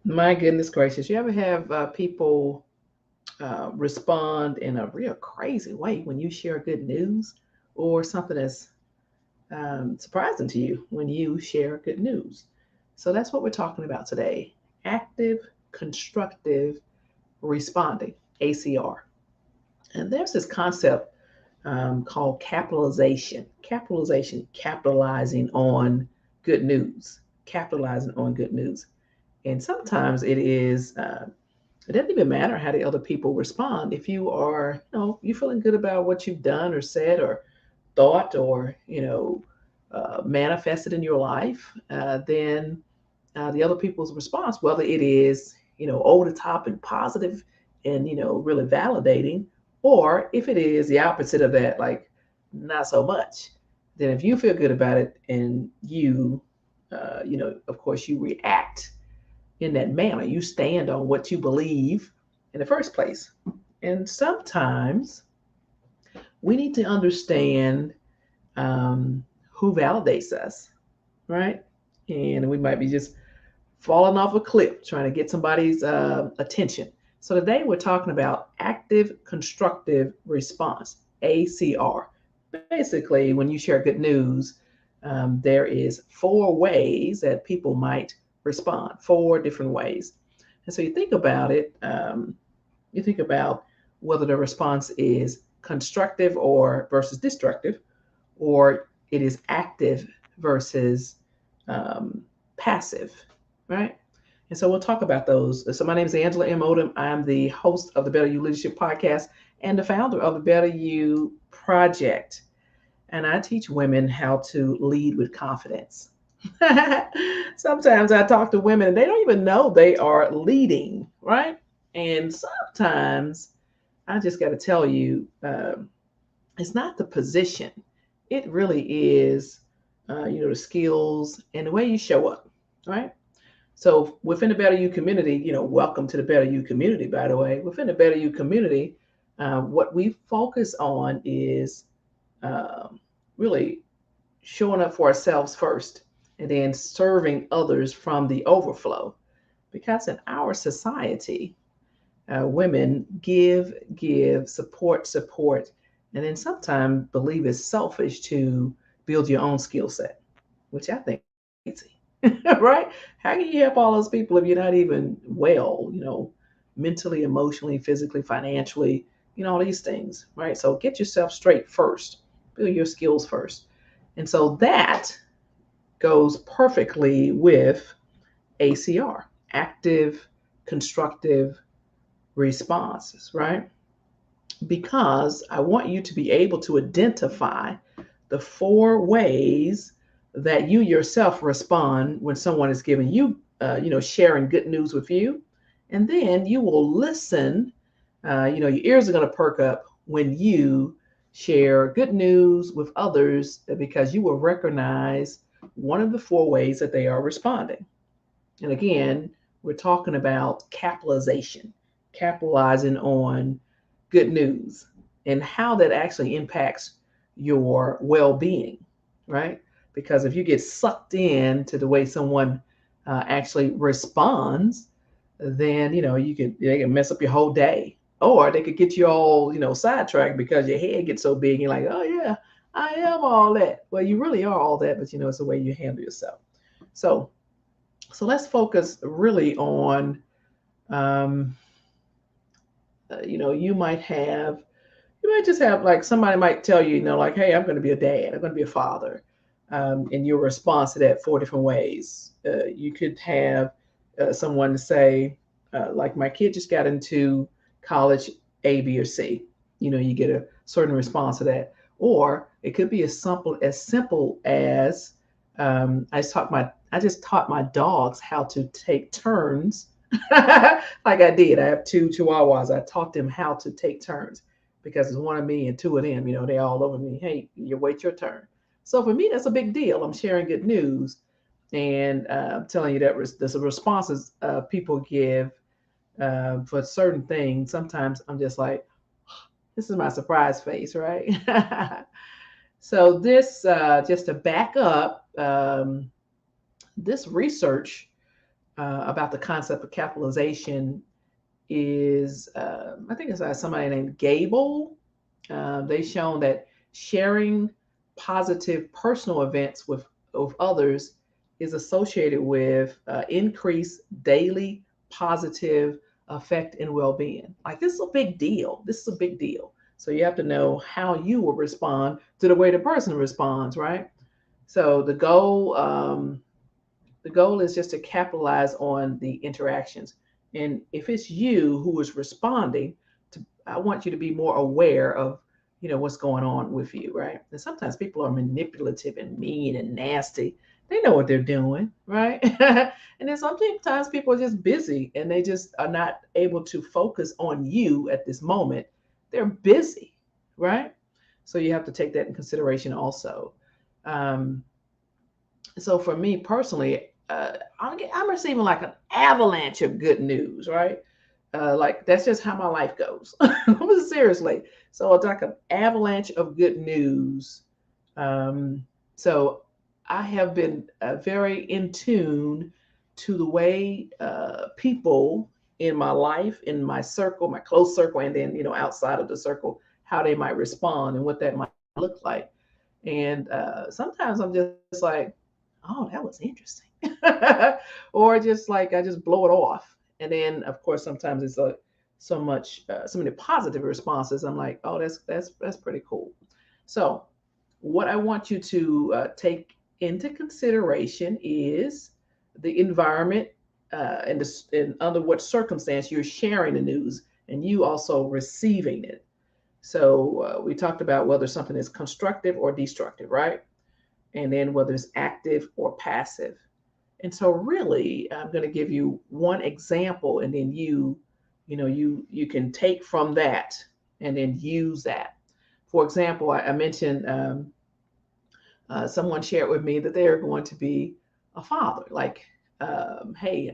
My goodness gracious. You ever have people respond in a real crazy way when you share good news or something that's surprising to you when you share good news? So that's what we're talking about today: active, constructive responding, ACR. And there's this concept called capitalization. Capitalizing on good news. Capitalizing on good news. And sometimes it doesn't even matter how the other people respond. If you are, you feeling good about what you've done or said or thought or, manifested in your life, then the other people's response, whether it is, over the top and positive and, really validating, or if it is the opposite of that, like not so much, then if you feel good about it and of course, you react in that manner. You stand on what you believe in the first place. And sometimes we need to understand um, who validates us, right? And we might be just falling off a cliff trying to get somebody's attention. So today we're talking about active constructive response, ACR. Basically, when you share good news, there is four ways that people might respond, four different ways. And so you think about it, you think about whether the response is constructive or versus destructive, or it is active versus um, passive, right? And so we'll talk about those. So my name is Angela M. Odom. I'm the host of the Better You Leadership Podcast and the founder of the Better You Project. And I teach women how to lead with confidence. Sometimes I talk to women and they don't even know they are leading, right? And sometimes I just got to tell you, it's not the position. It really is, the skills and the way you show up, right? So within the Better You community, welcome to the Better You community, by the way. Within the Better You community, what we focus on is um, really showing up for ourselves first and then serving others from the overflow. Because in our society, women support, and then sometimes believe it's selfish to build your own skill set, which I think is crazy, right? How can you help all those people if you're not even well, mentally, emotionally, physically, financially, all these things, right? So get yourself straight first, build your skills first. And so that goes perfectly with ACR, active, constructive responses, right? Because I want you to be able to identify the four ways that you yourself respond when someone is giving you, sharing good news with you. And then you will listen. Your ears are going to perk up when you share good news with others because you will recognize one of the four ways that they are responding. And again, we're talking about capitalization, capitalizing on good news and how that actually impacts your well being, right? Because if you get sucked in to the way someone actually responds, then they can mess up your whole day, or they could get you all sidetracked because your head gets so big. You're like, oh yeah, I am all that. Well, you really are all that, but it's the way you handle yourself. So so let's focus really on, um, you might just have like somebody might tell you, like, hey, I'm going to be a dad, I'm going to be a father. And your response to that four different ways. You could have someone say, like, my kid just got into college A, B, or C. You get a certain response to that. Or it could be as simple as I just taught my dogs how to take turns. Like I did. I have two chihuahuas. I taught them how to take turns because it's one of me and two of them. They all over me. Hey, you wait your turn. So for me, that's a big deal. I'm sharing good news and telling you that there's responses people give for certain things. Sometimes I'm just like, this is my surprise face, right? So just to back up, this research about the concept of capitalization is, I think it's somebody named Gable. They've shown that sharing positive personal events with others is associated with increased daily positive effect and well-being. Like, this is a big deal. This is a big deal. So you have to know how you will respond to the way the person responds, right? So the goal is just to capitalize on the interactions. And if it's you who is responding, I want you to be more aware of, what's going on with you, right? And sometimes people are manipulative and mean and nasty. They know what they're doing, right? And then sometimes people are just busy and they just are not able to focus on you at this moment. They're busy, right? So you have to take that in consideration also. Um, so for me personally, I'm receiving like an avalanche of good news, right? Like, that's just how my life goes. Seriously. So it's like an avalanche of good news. Um, so I have been very in tune to the way people in my life, in my circle, my close circle, and then outside of the circle, how they might respond and what that might look like. And sometimes I'm just like, oh, that was interesting. Or just like I just blow it off. And then, of course, sometimes it's like so many positive responses. I'm like, oh, that's pretty cool. So, what I want you to take into consideration is the environment and under what circumstance you're sharing the news, and you also receiving it. So we talked about whether something is constructive or destructive, right? And then whether it's active or passive. And so really, I'm going to give you one example, and then you can take from that and then use that. For example, I mentioned someone shared with me that they're going to be a father. Like, hey,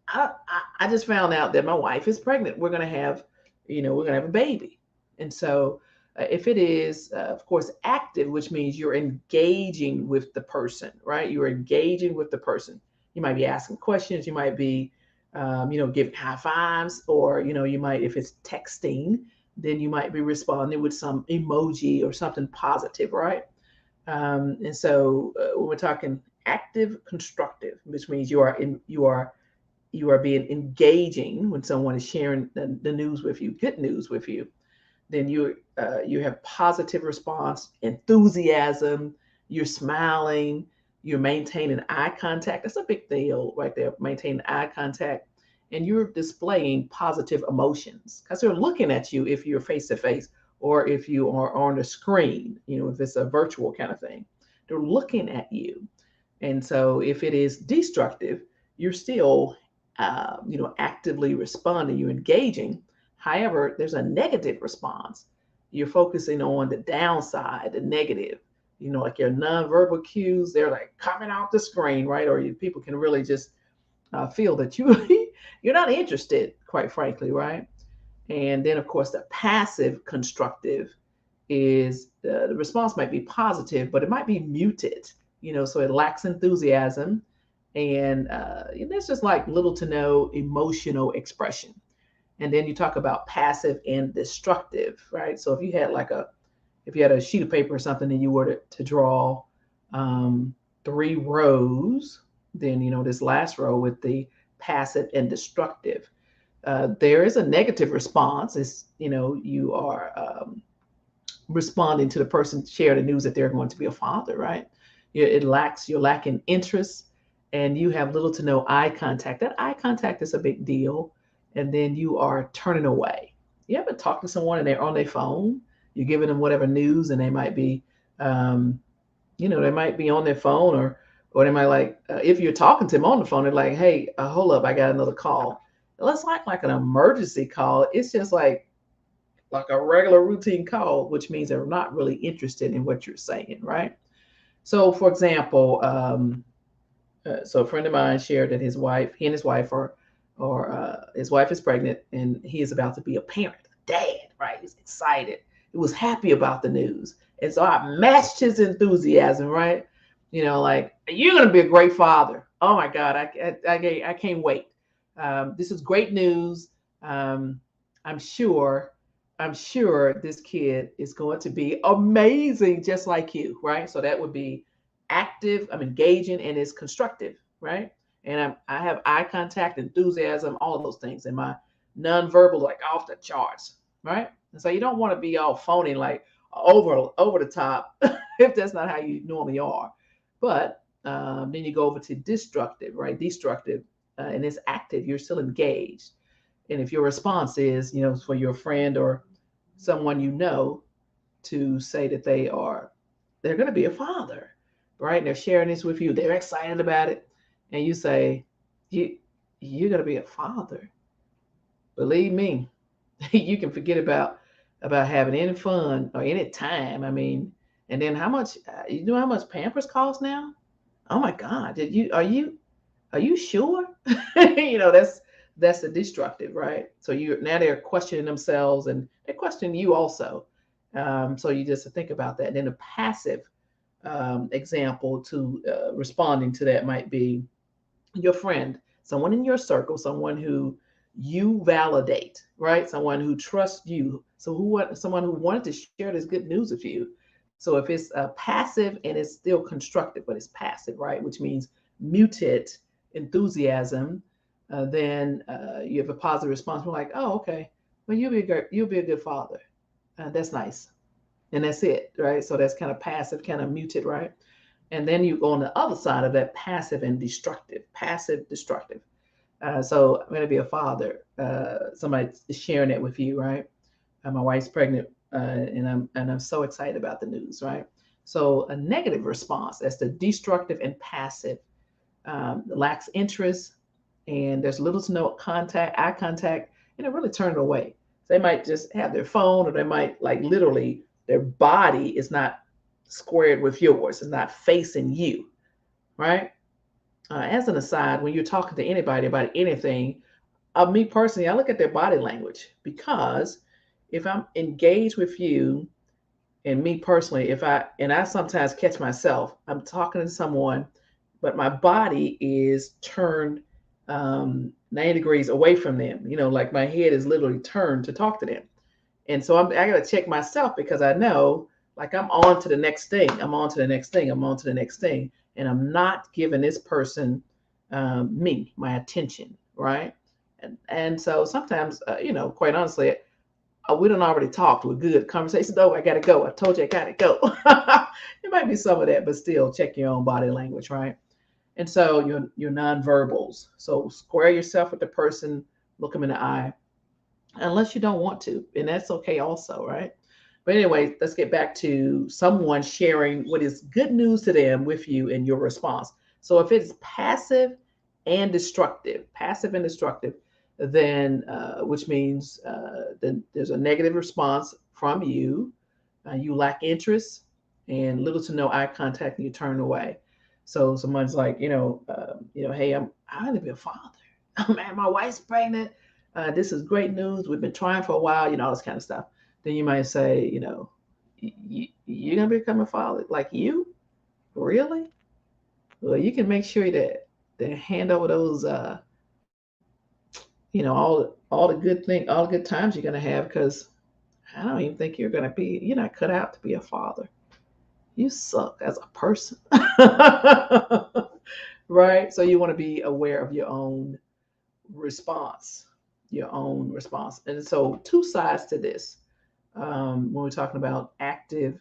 I just found out that my wife is pregnant. We're gonna have a baby. And so, if it is, of course, active, which means you're engaging with the person, right? You're engaging with the person. You might be asking questions. You might be, giving high fives, or you might, if it's texting, then you might be responding with some emoji or something positive, right? And so, when we're talking active, constructive, which means you are being engaging when someone is sharing the news with you, good news with you, then you have positive response, enthusiasm, you're smiling, you're maintaining eye contact. That's a big deal right there, maintaining eye contact. And you're displaying positive emotions because they're looking at you if you're face to face, or if you are on a screen, if it's a virtual kind of thing. They're looking at you. And so if it is destructive, you're still actively responding, you're engaging. However, there's a negative response. You're focusing on the downside, the negative. Like your nonverbal cues, they're like coming off the screen, right? Or people can really just feel that you're not interested, quite frankly, right? And then, of course, the passive constructive is the response might be positive, but it might be muted. So it lacks enthusiasm, and there's just like little to no emotional expression. And then you talk about passive and destructive, right? So if you had a sheet of paper or something and you were to draw um, 3 rows, then this last row with the passive and destructive, there is a negative response. Is you are responding to the person share the news that they're going to be a father, right? You're lacking interest, and you have little to no eye contact. That eye contact is a big deal. And then you are turning away. You ever talk to someone and they're on their phone? You're giving them whatever news, and they might be, um, they might be on their phone, or they might like, if you're talking to them on the phone, they're like, hey, hold up, I got another call. Let's like an emergency call. It's just like a regular routine call, which means they're not really interested in what you're saying, right? So, for example, so a friend of mine shared that he and his wife his wife is pregnant, and he is about to be a parent, dad, right? He's excited. He was happy about the news. And so I matched his enthusiasm, right? Like, you're going to be a great father. Oh my God, I can't wait. This is great news. Um, I'm sure, I'm sure this kid is going to be amazing, just like you, right? So that would be active. I'm engaging and it's constructive, right? And I have eye contact, enthusiasm, all of those things, and my nonverbal like off the charts, right? And so you don't want to be all phony, like over the top, if that's not how you normally are. But then you go over to destructive, right? Destructive, and it's active. You're still engaged. And if your response is, for your friend or someone you know to say that they're going to be a father, right? And they're sharing this with you. They're excited about it, and you say, you're going to be a father. Believe me, you can forget about having any fun or any time. I mean, and then how much you know how much Pampers cost now? Oh my God, are you sure? That's the destructive, right? So you now they're questioning themselves and they're questioning you also. So you just think about that. And then a passive example to responding to that might be your friend, someone in your circle, someone who you validate, right? Someone who trusts you. So someone who wanted to share this good news with you. So if it's passive and it's still constructive, but it's passive, right? Which means muted enthusiasm, then you have a positive response. We're like, oh, okay, well, you'll be a good father. That's nice, and that's it, right? So that's kind of passive, kind of muted, right? And then you go on the other side of that, passive and destructive, passive, destructive. So I'm going to be a father. Somebody is sharing it with you, right? My wife's pregnant, and I'm so excited about the news, right? So a negative response, that's the destructive and passive, lacks interest, and there's little to no eye contact, and it really turn it away. So they might just have their phone, or they might like literally their body is not squared with yours, it's not facing you, right? As an aside, when you're talking to anybody about anything, me personally, I look at their body language, because if I'm engaged with you, and me personally, I sometimes catch myself, I'm talking to someone, but my body is turned 90 degrees away from them. Like my head is literally turned to talk to them. And so I got to check myself, because I know, like, I'm on to the next thing. I'm on to the next thing. I'm on to the next thing. And I'm not giving this person my attention, right? And so sometimes, quite honestly, we don't already talked. We're good. Conversation, though, I got to go. I told you I got to go. It might be some of that, but still check your own body language, right? And so your nonverbals. So square yourself with the person, look them in the eye, unless you don't want to, and that's okay also, right? But anyway, let's get back to someone sharing what is good news to them with you and your response. So if it's passive and destructive, then which means then there's a negative response from you. You lack interest and little to no eye contact, and you turn away. So someone's like, hey, I'm gonna be a father. Man, my wife's pregnant. This is great news. We've been trying for a while, all this kind of stuff. Then you might say, you're gonna become a father. Like, you really? Well, you can make sure that they hand over those, all the good all the good times you're gonna have, because I don't even think you're not cut out to be a father. You suck as a person. Right? So you want to be aware of response, your own response. And so two sides to this. When we're talking about active,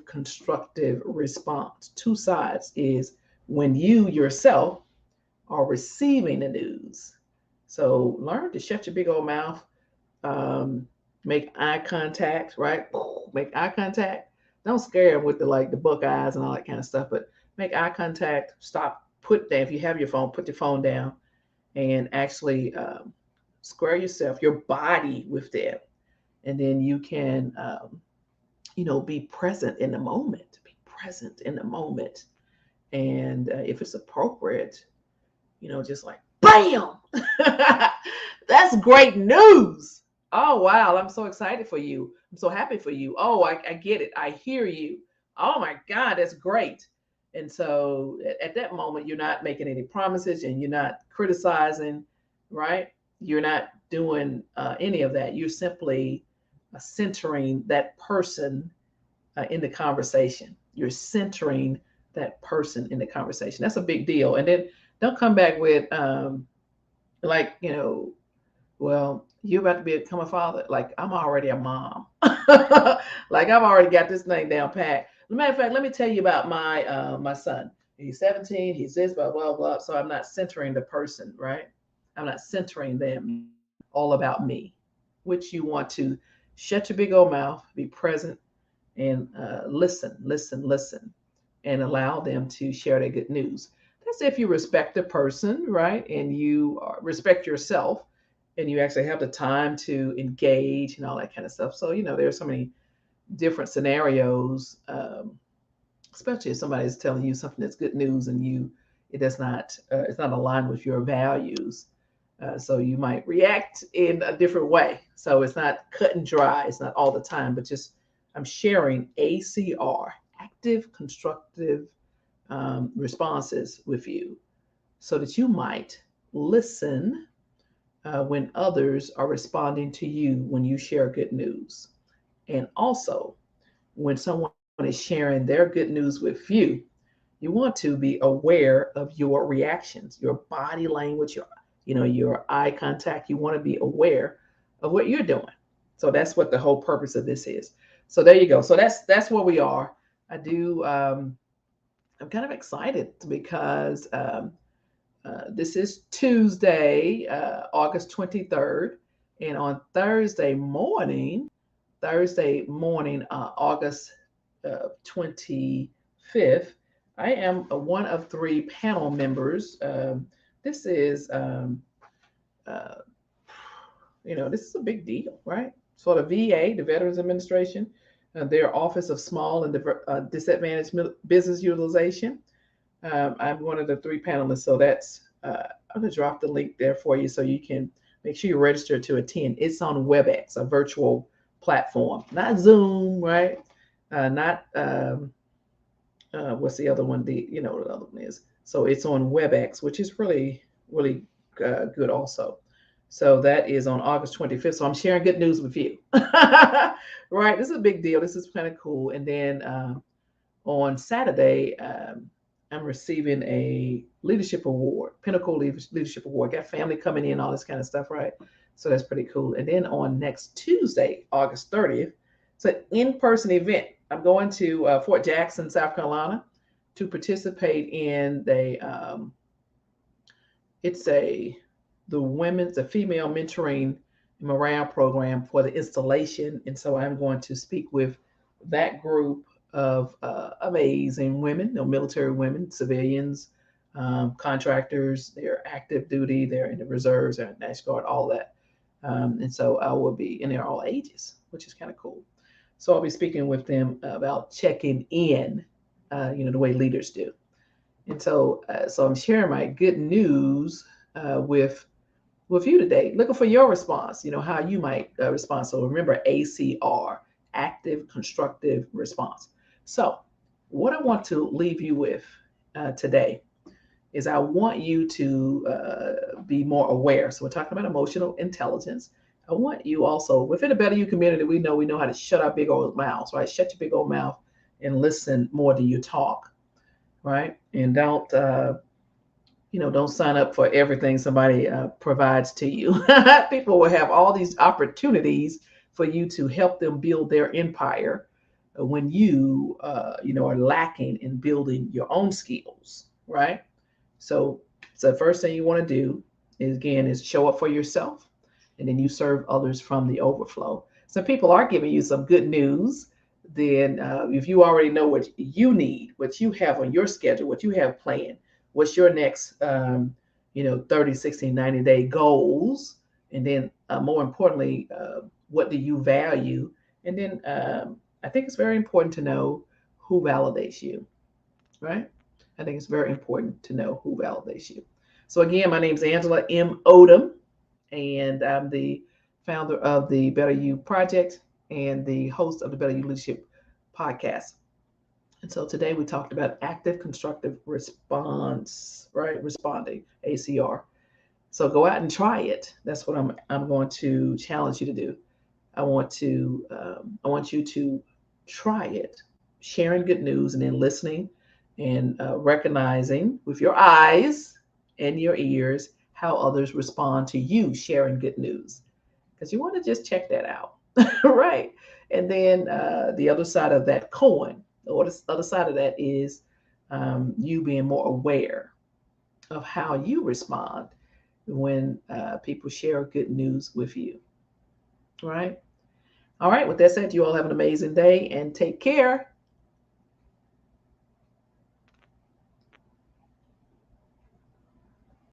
constructive response, two sides is when you yourself are receiving the news. So learn to shut your big old mouth, make eye contact, right? Make eye contact. Don't scare them with the buck eyes and all that kind of stuff, but make eye contact. Stop. Put down. If you have your phone, put your phone down, and actually square yourself, your body with them, and then you can, be present in the moment. Be present in the moment, and if it's appropriate, just like bam, that's great news. Oh wow, I'm so excited for you. I'm so happy for you. Oh, I get it. I hear you. Oh my God, that's great. And so at that moment, you're not making any promises and you're not criticizing, right? You're not doing any of that. You're simply centering that person in the conversation. You're centering that person in the conversation. That's a big deal. And then don't come back with, like, well, you're about to become a father. Like, I'm already a mom. Like, I've already got this thing down pat. As a matter of fact, let me tell you about my son. He's 17. He's this, blah blah blah. So I'm not centering the person, right? I'm not centering them. All about me, which you want to shut your big old mouth, be present, and listen, and allow them to share their good news. That's if you respect the person, right? And you respect yourself, and you actually have the time to engage and all that kind of stuff. So, there's so many different scenarios, especially if somebody's telling you something that's good news and it does not, it's not aligned with your values. So you might react in a different way. So it's not cut and dry. It's not all the time, but just I'm sharing ACR, active constructive responses with you so that you might listen when others are responding to you when you share good news. And also, when someone is sharing their good news with you want to be aware of your reactions, your body language, your eye contact. You want to be aware of what you're doing. So that's what the whole purpose of this is. So there you go. So that's where we are. I do. I'm kind of excited because this is Tuesday, August 23rd, and on Thursday morning, August 25th, I am one of three panel members. This is, uh, this is a big deal, right? So the VA, the Veterans Administration, their Office of Small and Disadvantaged Business Utilization. I'm one of the three panelists, so I'm gonna drop the link there for you so you can make sure you register to attend. It's on WebEx, a virtual platform, not Zoom, right? Not what's the other one? What the other one is. So it's on WebEx, which is really, really good also. So that is on August 25th. So I'm sharing good news with you, right? This is a big deal. This is kind of cool. And then on Saturday, I'm receiving a leadership award, Pinnacle Leadership Award. Got family coming in, all this kind of stuff, right? So that's pretty cool. And then on next Tuesday, August 30th, it's an in-person event. I'm going to Fort Jackson, South Carolina, to participate in it's the female mentoring morale program for the installation. And so I'm going to speak with that group of amazing women, military women, civilians, contractors. They're active duty, they're in the reserves, they're in the National Guard, all that. And so I will be in there all ages, which is kind of cool. So I'll be speaking with them about checking in, the way leaders do. And so I'm sharing my good news with you today, looking for your response. How you might respond. So remember ACR, active constructive response. So what I want to leave you with today is I want you to be more aware. So we're talking about emotional intelligence. I want you also, within the Better You community, we know how to shut our big old mouths, right? Shut your big old mouth and listen more than you talk, right? And don't sign up for everything somebody provides to you. People will have all these opportunities for you to help them build their empire when are lacking in building your own skills, right? So the first thing you want to do is show up for yourself, and then you serve others from the overflow. So people are giving you some good news. Then if you already know what you need, what you have on your schedule, what you have planned, what's your next 30, 60, 90-day goals, and then more importantly, what do you value? And then I think it's very important to know who validates you, right? I think it's very important to know who validates you. So again, my name is Angela M. Odom, and I'm the founder of the Better You Project and the host of the Better You Leadership Podcast. And so today we talked about active constructive response, right? Responding, ACR. So go out and try it. That's what I'm going to challenge you to do. I want you to try it, sharing good news and then listening and recognizing with your eyes and your ears how others respond to you sharing good news, because you want to just check that out, right? And then the other side of that coin, or the other side of that is you being more aware of how you respond when people share good news with you, right? All right, with that said, you all have an amazing day and take care.